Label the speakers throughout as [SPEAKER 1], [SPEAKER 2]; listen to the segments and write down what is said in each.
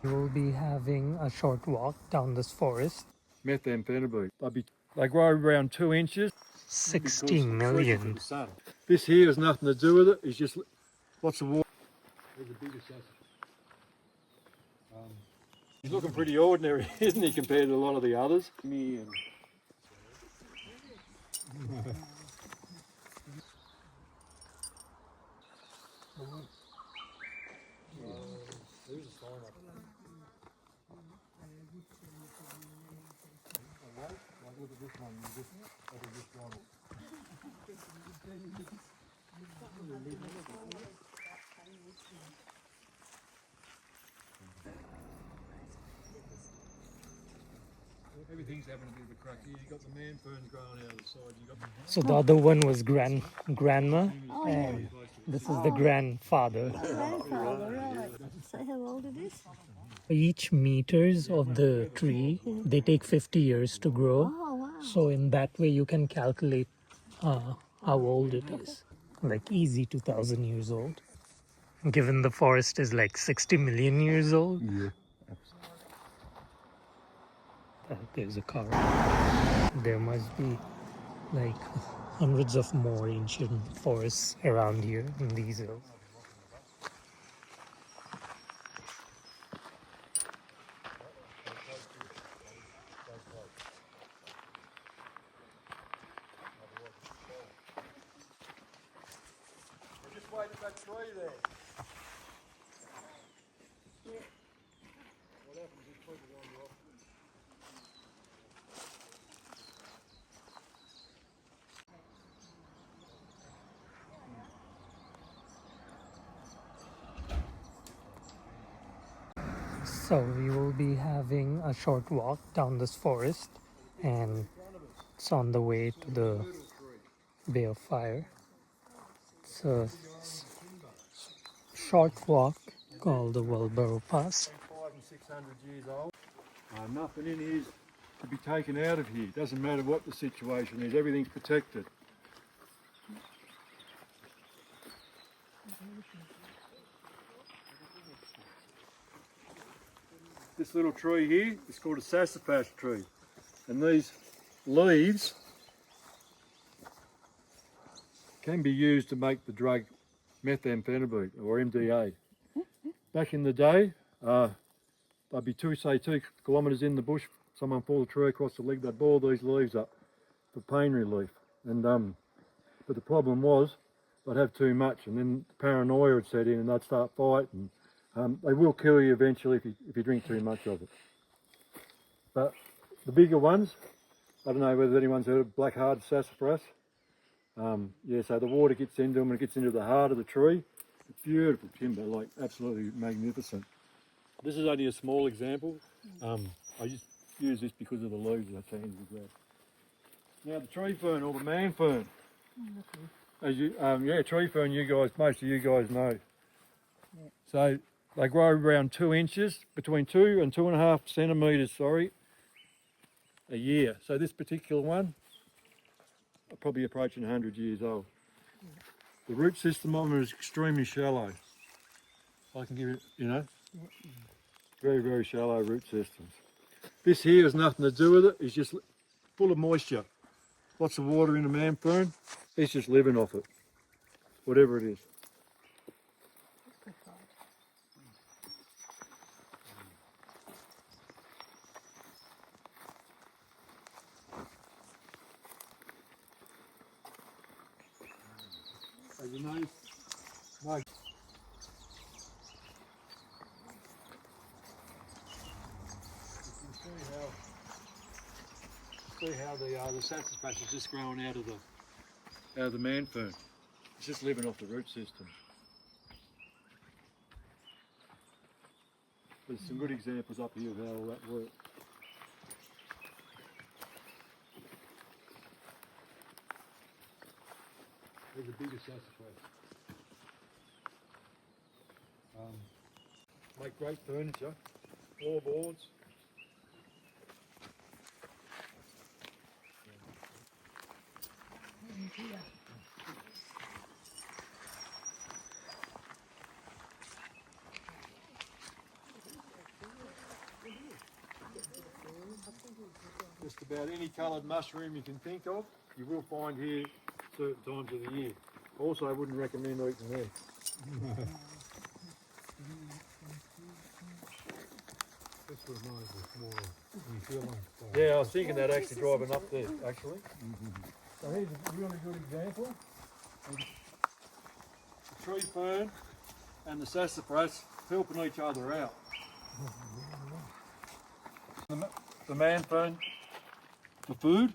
[SPEAKER 1] We'll be having a short walk down this forest.
[SPEAKER 2] Methamphetamine. They grow around 2 inches.
[SPEAKER 1] 60 million.
[SPEAKER 2] The sun. This here has nothing to do with it. It's just lots of water. There's the biggest he's looking pretty ordinary, isn't he, compared to a lot of the others? Me and there's a sign up. Look at this one. Look at this one. Everything's having a bit of a crack here. You got the man ferns growing out of the side. You got
[SPEAKER 1] So the other one was grandma, and this is the grandfather.
[SPEAKER 3] Grandfather, right. So how old it is?
[SPEAKER 1] Each meters of the tree, they take 50 years to grow.
[SPEAKER 3] Oh, wow.
[SPEAKER 1] So in that way you can calculate how old it is. Like easy 2,000 years old. Given the forest is like 60 million years old.
[SPEAKER 2] yeah.
[SPEAKER 1] There's a car. There must be like hundreds of more ancient forests around here in these hills.
[SPEAKER 2] Just wait at that tree there. What happens is people wander off.
[SPEAKER 1] So we will be having a short walk down this forest, and it's on the way to the Bay of Fire. It's a short walk called the Wellborough Pass.
[SPEAKER 2] 500 and 600 years old. Nothing in here is to be taken out of here. Doesn't matter what the situation is. Everything's protected. This little tree here is called a sassafras tree, and these leaves can be used to make the drug methamphetamine or MDA. Back in the day, they'd be 2 kilometres in the bush. Someone pulled a tree across the leg. They'd boil these leaves up for pain relief, and but the problem was they'd have too much, and then paranoia would set in, and they'd start fighting. They will kill you eventually if you drink too much of it. But the bigger ones, I don't know whether anyone's heard of black hard sassafras. Yeah, so the water gets into them and it gets into the heart of the tree. It's beautiful timber, like absolutely magnificent. This is only a small example. I just use this because of the leaves that's handy to grab. Now the tree fern or the man fern. As you, tree fern, most of you guys know. Yeah. So they grow around 2 inches, between 2 and 2.5 centimetres, a year. So this particular one, probably approaching 100 years old. The root system of them is extremely shallow. I can give it, very, very shallow root systems. This here has nothing to do with it. It's just full of moisture. Lots of water in the man fern. It's just living off it, whatever it is. As you notice, no. See how the sassafras is just growing out of the man fern. It's just living off the root system. There's some good examples up here of how all that works. There's the biggest sassafras. Make great furniture, floorboards. about any coloured mushroom you can think of, you will find here certain times of the year. Also, I wouldn't recommend eating them.
[SPEAKER 4] This reminds us more of New Zealand style.
[SPEAKER 2] Yeah, I was thinking that actually driving up there, actually. So here's a really good example. The tree fern and the sassafras helping each other out. The man fern for food,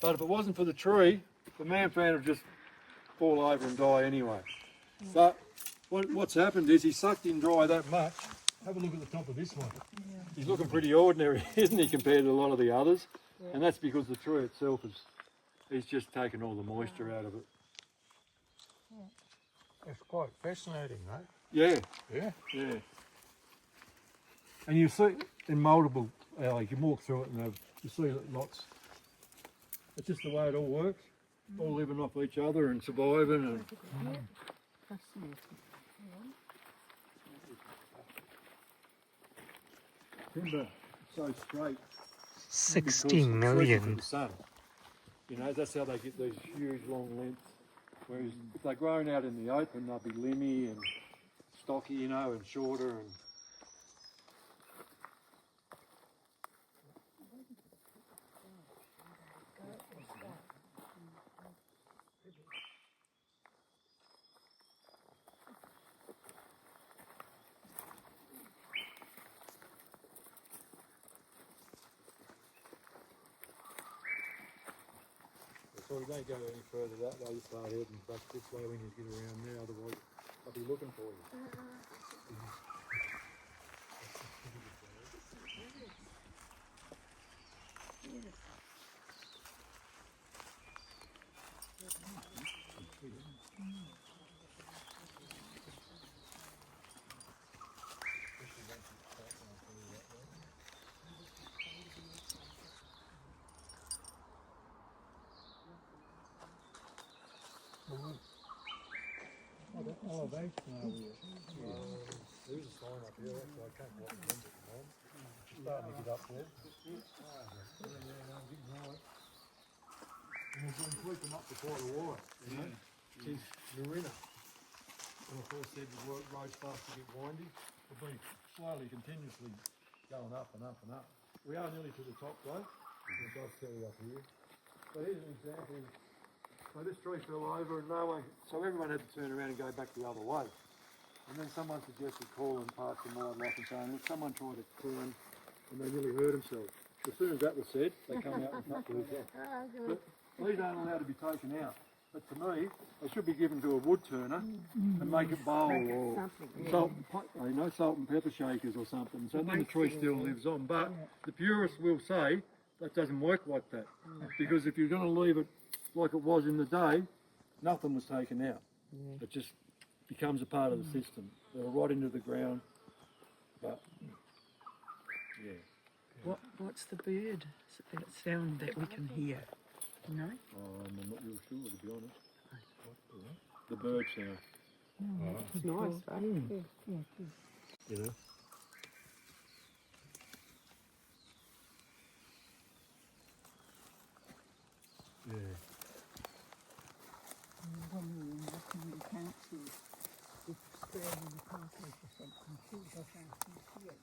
[SPEAKER 2] but if it wasn't for the tree, the man fern would just fall over and die anyway. But what's happened is he sucked in dry that much. Have a look at the top of this one. He's looking pretty ordinary, isn't he, compared to a lot of the others? And that's because the tree itself he's just taken all the moisture out of it.
[SPEAKER 4] It's quite fascinating, right?
[SPEAKER 2] Yeah,
[SPEAKER 4] Yeah.
[SPEAKER 2] yeah. And you see in multiple alleys, you walk through it and you see lots. It's just the way it all works. All living off each other and surviving. And
[SPEAKER 3] Fascinating.
[SPEAKER 2] timber so straight.
[SPEAKER 1] 60
[SPEAKER 2] because it's
[SPEAKER 1] million.
[SPEAKER 2] from the sun. You know, that's how they get these huge long lengths. Whereas if they're grown out in the open, they'll be limby and stocky, you know, and shorter. And so we don't go any further that way, you start heading back this way when you get around there, otherwise I'll be looking for you. Oh, they know there's a sign up here, actually I can't quite remember at the moment. It's starting to get up there. And we've been creeping up for quite a while, you know, since Marina. And of course said the road starts to get windy. We've been slowly, continuously going up and up and up. We are nearly to the top though. It does tell you up here. So here's an example. So this tree fell over and so everyone had to turn around and go back the other way. And then someone suggested calling parks and wildlife and saying, look, someone tried to turn and they nearly hurt themselves. As soon as that was said, they come out and cut these off. But these aren't allowed to be taken out. But to me, they should be given to a wood turner and make it bowl or salt and pepper shakers or something. So then the tree still lives on. But the purists will say that doesn't work like that. Because if you're going to leave it like it was in the day, nothing was taken out. It just becomes a part of the system. They're right into the ground. But yeah.
[SPEAKER 5] What's the bird? That sound that we can hear? No?
[SPEAKER 2] I'm not real sure, to be honest. The bird sound.
[SPEAKER 5] It's nice, right?
[SPEAKER 2] You know? Yeah.
[SPEAKER 3] When we were in the council, with square in the pathway for something, she got out and see it.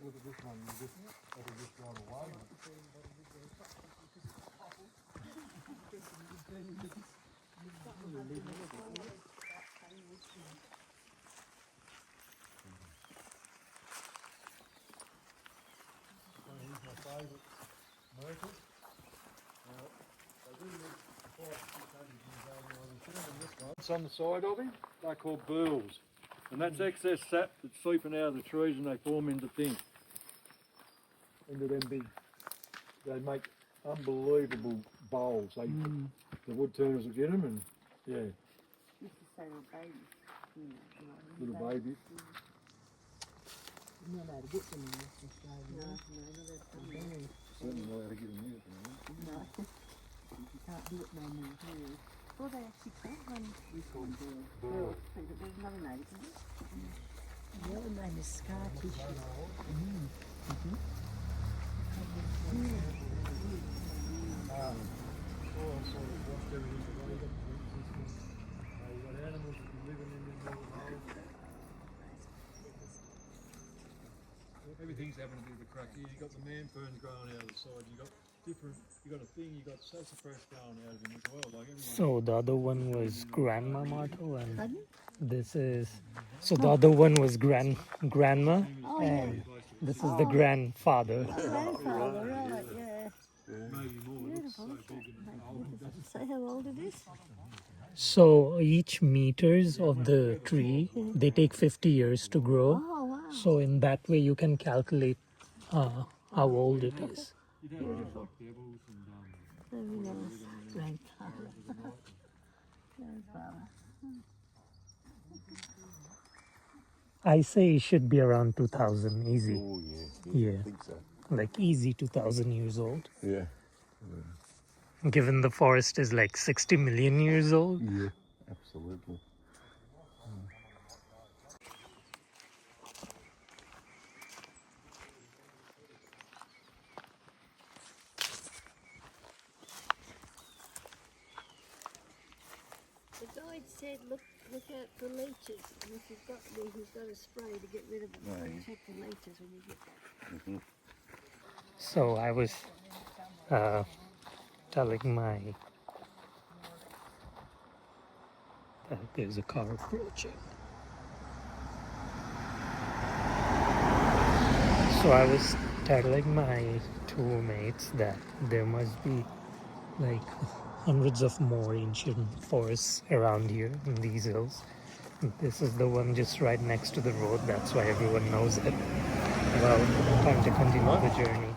[SPEAKER 2] Look at this one, it'll just drive away. Here's my favourite Myrtle. Now, they do live 500 to 600 years old. This one's on the side of him, they're called burls. And that's excess sap that's seeping out of the trees and they form into things. Into them big, they make unbelievable bowls. The wood turners will get them and, yeah.
[SPEAKER 3] This is so baby.
[SPEAKER 2] Little babies.
[SPEAKER 3] You know how to get them in Western Australia. No.
[SPEAKER 2] Certainly know how to get them here.
[SPEAKER 3] No. You can't do it no more here. Well, they actually call one. We call them Burl. There's another name, isn't there? The other name is scar tissue.
[SPEAKER 2] Everything's having a bit of a crack here. You've got the man ferns growing out of the side. You've got different, you've got a thing, you've got sassafras growing out of him as well. Like everyone.
[SPEAKER 1] So the other one was Grandma Myrtle, and
[SPEAKER 3] Pardon?
[SPEAKER 1] this is. So the other one was Grandma, and this is the grandfather.
[SPEAKER 3] Grandfather, right, yeah.
[SPEAKER 2] Maybe more. It looks so big and old.
[SPEAKER 3] Say how old it is?
[SPEAKER 1] So each meters of the tree, they take 50 years to grow.
[SPEAKER 3] Oh, wow.
[SPEAKER 1] So in that way you can calculate how old it is.
[SPEAKER 3] Beautiful. Very nice. Grandfather. Grandfather.
[SPEAKER 1] I say it should be around 2000, easy.
[SPEAKER 4] Oh, yeah.
[SPEAKER 1] Yeah,
[SPEAKER 4] I think so.
[SPEAKER 1] like easy 2000 years old.
[SPEAKER 4] Yeah.
[SPEAKER 1] Given the forest is like 60 million years old.
[SPEAKER 4] Yeah, absolutely.
[SPEAKER 3] The guide said, look out for leeches, and if you've got any, he's got a spray to get rid of them.
[SPEAKER 4] Right.
[SPEAKER 3] Check the leeches when you get there.
[SPEAKER 1] So I was telling my that there's a car approaching. So I was telling my two mates that there must be like hundreds of more ancient forests around here in these hills. This is the one just right next to the road, that's why everyone knows it. Well, time to continue the journey.